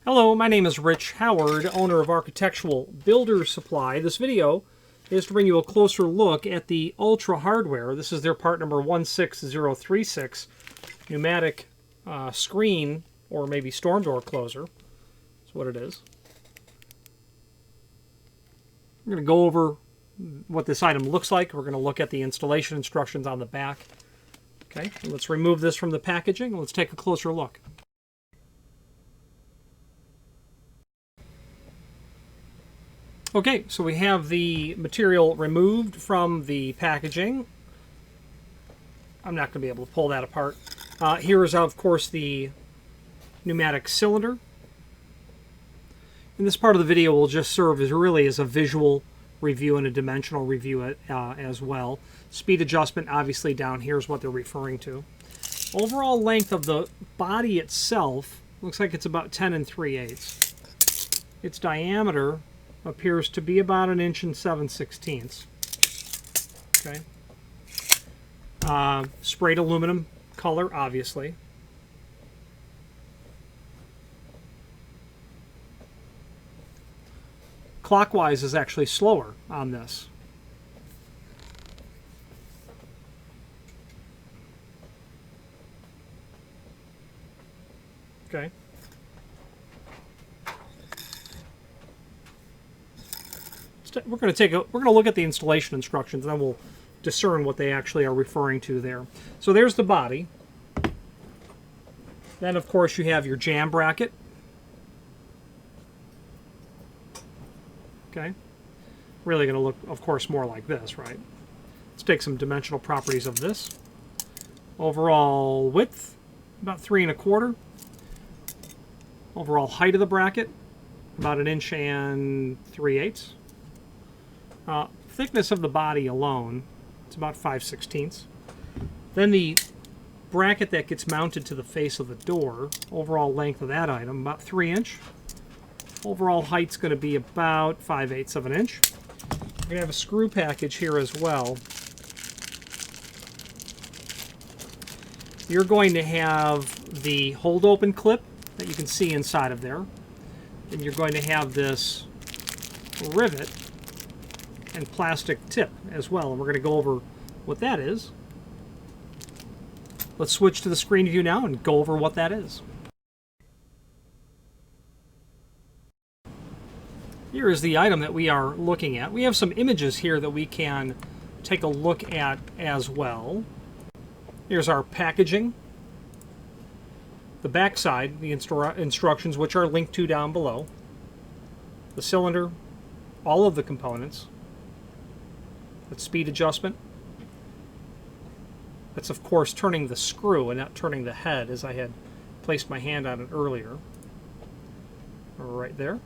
Hello, my name is Rich Howard, owner of Architectural Builder's Supply. This video is to bring you a closer look at the Ultra hardware. This is their part number 16036, Pneumatic Screen, or maybe Storm Door Closer. That's what it is. I'm going to go over what this item looks like. We're going to look at the installation instructions on the back. Okay, let's remove this from the packaging and let's take a closer look. Okay, so we have the material removed from the packaging. I'm not going to be able to pull that apart. Here is, of course, the pneumatic cylinder. And this part of the video will just serve as really as a visual review and a dimensional review as well. Speed adjustment, obviously, down here is what they're referring to. Overall length of the body itself looks like it's about 10 3/8. Its diameter appears to be about 1 7/16. Okay. Sprayed aluminum color, obviously. Clockwise is actually slower on this. Okay. We're going to look at the installation instructions, and then we'll discern what they actually are referring to there. So there's the body. Then, of course, you have your jam bracket. Okay. Really going to look, of course, more like this, right? Let's take some dimensional properties of this. Overall width, about 3 1/4. Overall height of the bracket, about 1 3/8. Thickness of the body alone, it's about 5/16. Then the bracket that gets mounted to the face of the door, overall length of that item, about 3 inch. Overall height's going to be about 5/8 of an inch. We're going to have a screw package here as well. You're going to have the hold open clip that you can see inside of there. And you're going to have this rivet and plastic tip as well, and we're going to go over what that is. Let's switch to the screen view now and go over what that is. Here is the item that we are looking at. We have some images here that we can take a look at as well. Here's our packaging. The back side, the instructions, which are linked to down below. The cylinder, all of the components. That speed adjustment. That's, of course, turning the screw and not turning the head, as I had placed my hand on it earlier. Right there.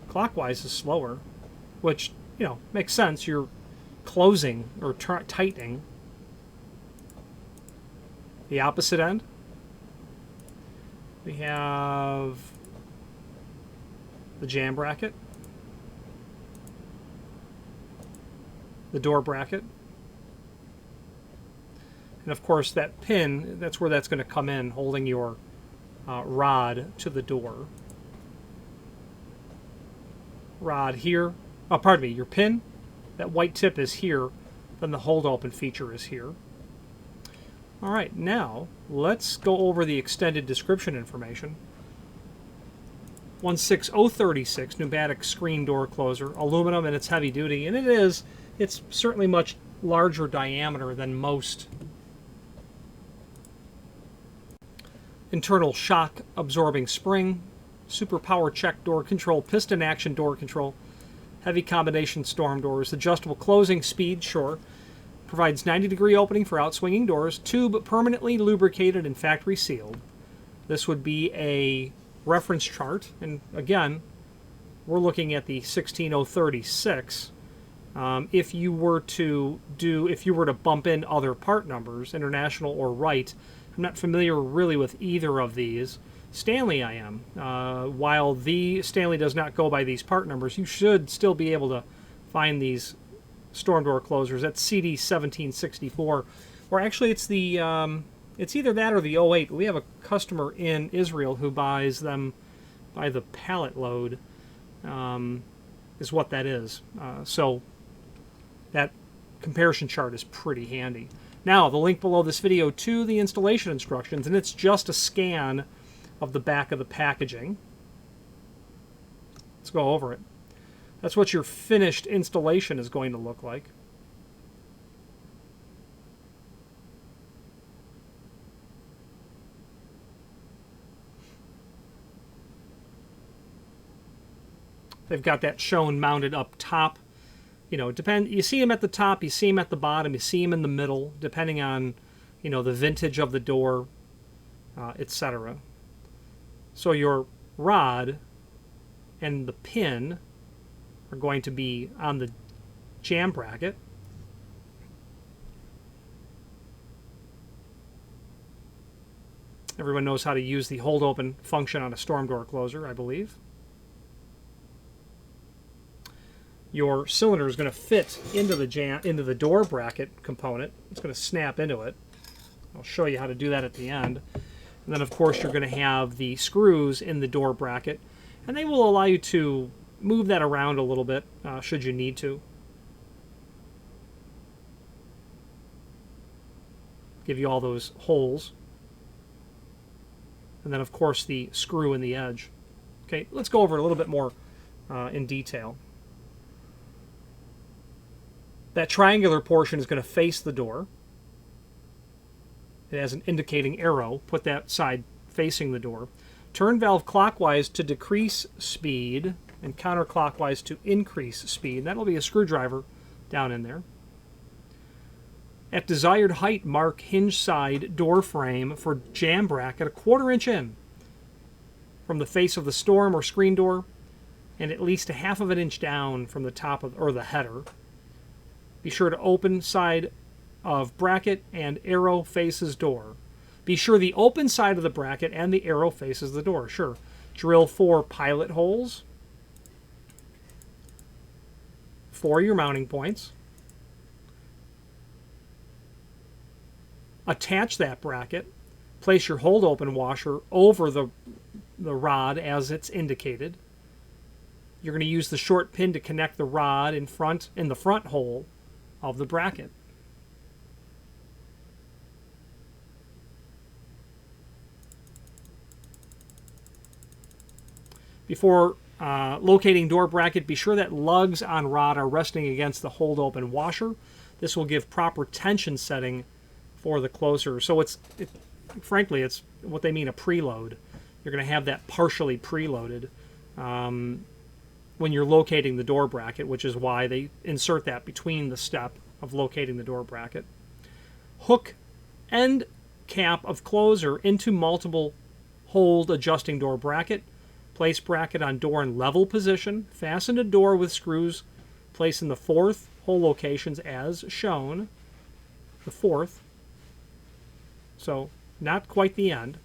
Clockwise is slower, which, you know, makes sense. You're closing or tightening. The opposite end, we have the jam bracket, the door bracket, and of course that pin, that's where that's going to come in, holding your rod to the door. Rod here, oh pardon me, your pin, that white tip is here, then the hold open feature is here. Alright, now let's go over the extended description information. 16036 Pneumatic Screen Door Closer, aluminum, and it's heavy duty, and it's certainly much larger diameter than most. Internal shock absorbing spring, super power check door control, piston action door control, heavy combination storm doors, adjustable closing speed, sure. Provides 90-degree opening for outswinging doors, tube permanently lubricated and factory sealed. This would be a reference chart, and again, we're looking at the 16036. If you were to bump in other part numbers, international or Wright, I'm not familiar really with either of these. Stanley I am. While the Stanley does not go by these part numbers, you should still be able to find these storm door closers. That's CD 1764, or actually it's the It's either that or the 08. We have a customer in Israel who buys them by the pallet load, is what that is. So that comparison chart is pretty handy. Now, the link below this video to the installation instructions, and it's just a scan of the back of the packaging. Let's go over it. That's what your finished installation is going to look like. They've got that shown mounted up top. You know, you see them at the top, you see them at the bottom, you see them in the middle, depending on, you know, the vintage of the door, etc. So your rod and the pin are going to be on the jam bracket. Everyone knows how to use the hold open function on a storm door closer, I believe. Your cylinder is going to fit into the door bracket component. It's going to snap into it. I'll show you how to do that at the end. And then, of course, you're going to have the screws in the door bracket, and they will allow you to move that around a little bit should you need to. Give you all those holes. And then, of course, the screw in the edge. Okay, let's go over it a little bit more in detail. That triangular portion is going to face the door. It has an indicating arrow. Put that side facing the door. Turn valve clockwise to decrease speed and counterclockwise to increase speed. That'll be a screwdriver down in there. At desired height, mark hinge side door frame for jam bracket 1/4 inch in from the face of the storm or screen door, and at least 1/2 of an inch down from the top of or the header. Be sure to open side of bracket and arrow faces door. Be sure the open side of the bracket and the arrow faces the door. Sure. Drill 4 pilot holes for your mounting points. Attach that bracket. Place your hold open washer over the rod as it's indicated. You're going to use the short pin to connect the rod in the front hole of the bracket. Before locating door bracket, be sure that lugs on rod are resting against the hold open washer. This will give proper tension setting for the closer. So frankly, it's what they mean a preload. You're going to have that partially preloaded when you're locating the door bracket, which is why they insert that between the step of locating the door bracket. Hook end cap of closer into multiple hold adjusting door bracket. Place bracket on door in level position. Fasten a door with screws. Place in the 4th hole locations as shown. The 4th. So not quite the end.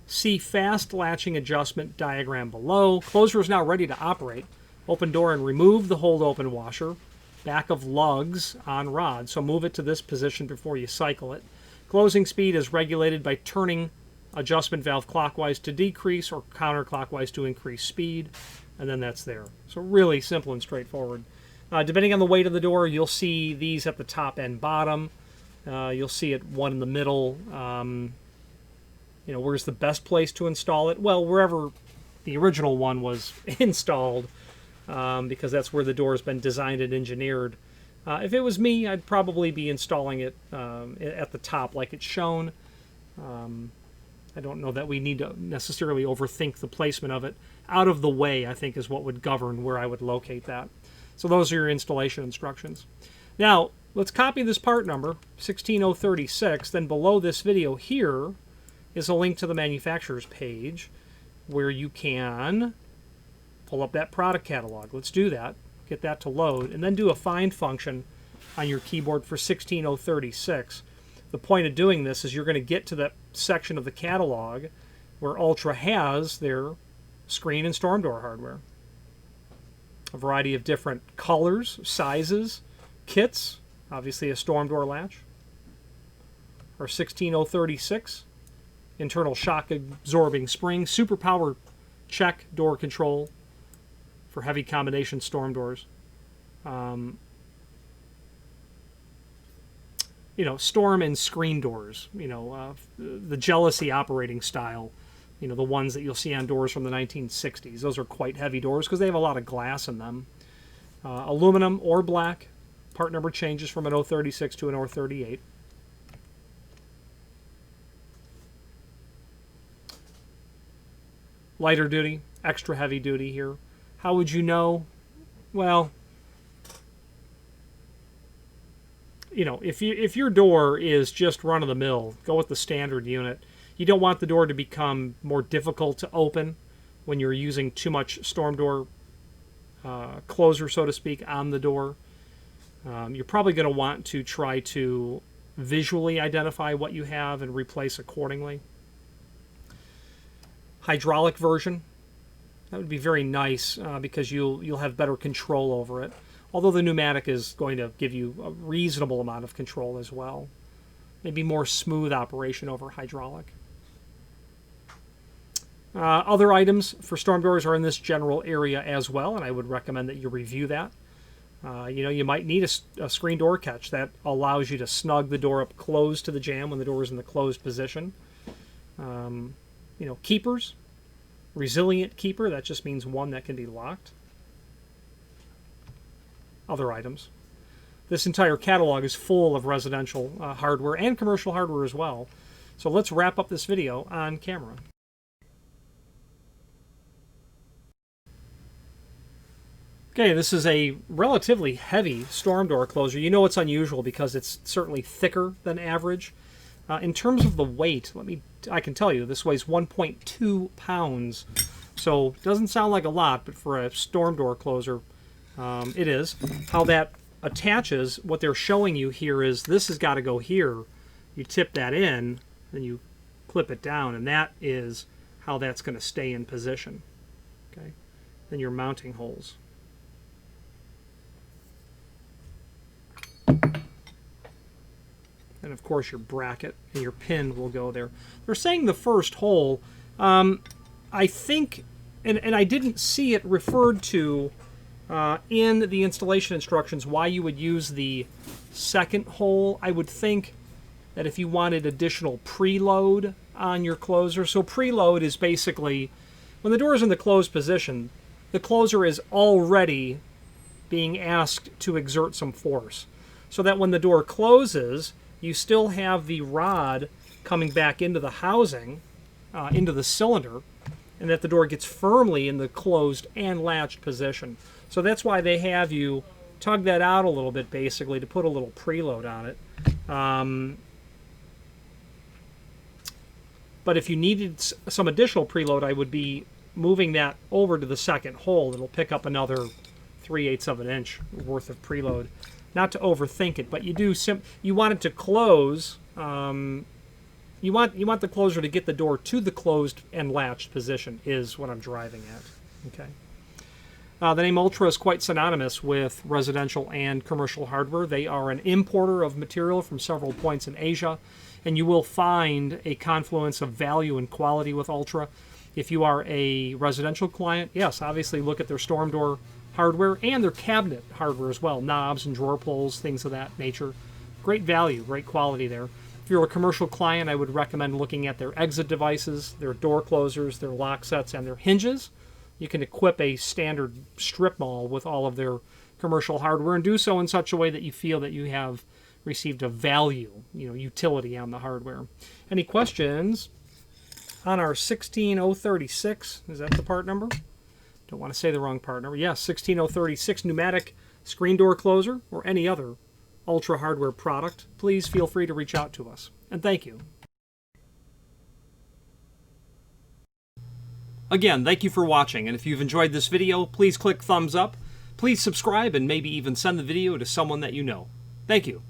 See fast latching adjustment diagram below. Closer is now ready to operate. Open door and remove the hold open washer. Back of lugs on rod. So move it to this position before you cycle it. Closing speed is regulated by turning adjustment valve clockwise to decrease or counterclockwise to increase speed. And then that's there. So really simple and straightforward. Depending on the weight of the door, you'll see these at the top and bottom. You'll see it one in the middle. You know, where's the best place to install it? Well, wherever the original one was installed, because that's where the door has been designed and engineered. If it was me, I'd probably be installing it at the top like it's shown. I don't know that we need to necessarily overthink the placement of it. Out of the way, I think, is what would govern where I would locate that. So those are your installation instructions. Now, let's copy this part number, 16036. Then below this video here is a link to the manufacturer's page where you can pull up that product catalog. Let's do that. Get that to load. And then do a find function on your keyboard for 16036. The point of doing this is you're going to get to that section of the catalog where Ultra has their screen and storm door hardware. A variety of different colors, sizes, kits, obviously a storm door latch, our 16036 internal shock absorbing spring, super power check door control for heavy combination storm doors. You know, storm and screen doors, you know, the jealousy operating style, you know, the ones that you'll see on doors from the 1960s. Those are quite heavy doors because they have a lot of glass in them. Aluminum or black. Part number changes from an 036 to an 038. Lighter duty, extra heavy duty here. How would you know? Well, you know, if your door is just run-of-the-mill, go with the standard unit. You don't want the door to become more difficult to open when you're using too much storm door closer, so to speak, on the door. You're probably going to want to try to visually identify what you have and replace accordingly. Hydraulic version, that would be very nice because you'll have better control over it. Although the pneumatic is going to give you a reasonable amount of control as well. Maybe more smooth operation over hydraulic. Other items for storm doors are in this general area as well, and I would recommend that you review that. You know, you might need a screen door catch that allows you to snug the door up closed to the jamb when the door is in the closed position. You know, keepers. Resilient keeper, that just means one that can be locked. Other items. This entire catalog is full of residential hardware and commercial hardware as well. So let's wrap up this video on camera. Okay, this is a relatively heavy storm door closer. You know it's unusual because it's certainly thicker than average. In terms of the weight, I can tell you this weighs 1.2 pounds. So it doesn't sound like a lot, but for a storm door closer, it is. How that attaches, what they're showing you here is this has got to go here. You tip that in, then you clip it down, and that is how that's going to stay in position. Okay, then your mounting holes. And of course your bracket and your pin will go there. They're saying the first hole, I think, and I didn't see it referred to in the installation instructions why you would use the second hole. I would think that if you wanted additional preload on your closer. So preload is basically when the door is in the closed position, the closer is already being asked to exert some force. So that when the door closes, you still have the rod coming back into the housing, into the cylinder, and that the door gets firmly in the closed and latched position. So that's why they have you tug that out a little bit, basically, to put a little preload on it. But if you needed some additional preload, I would be moving that over to the second hole. It'll pick up another 3/8 of an inch worth of preload. Not to overthink it, but you want it to close. You want the closer to get the door to the closed and latched position is what I'm driving at. Okay. The name Ultra is quite synonymous with residential and commercial hardware. They are an importer of material from several points in Asia, and you will find a confluence of value and quality with Ultra. If you are a residential client, yes, obviously look at their storm door hardware and their cabinet hardware as well, knobs and drawer pulls, things of that nature. Great value, great quality there. If you're a commercial client, I would recommend looking at their exit devices, their door closers, their lock sets, and their hinges. You can equip a standard strip mall with all of their commercial hardware and do so in such a way that you feel that you have received a value, utility on the hardware. Any questions on our 16036? Is that the part number? Don't want to say the wrong part number. Yes, 16036 pneumatic screen door closer or any other Ultra hardware product. Please feel free to reach out to us. And thank you. Again, thank you for watching, and if you've enjoyed this video, please click thumbs up. Please subscribe and maybe even send the video to someone that you know. Thank you.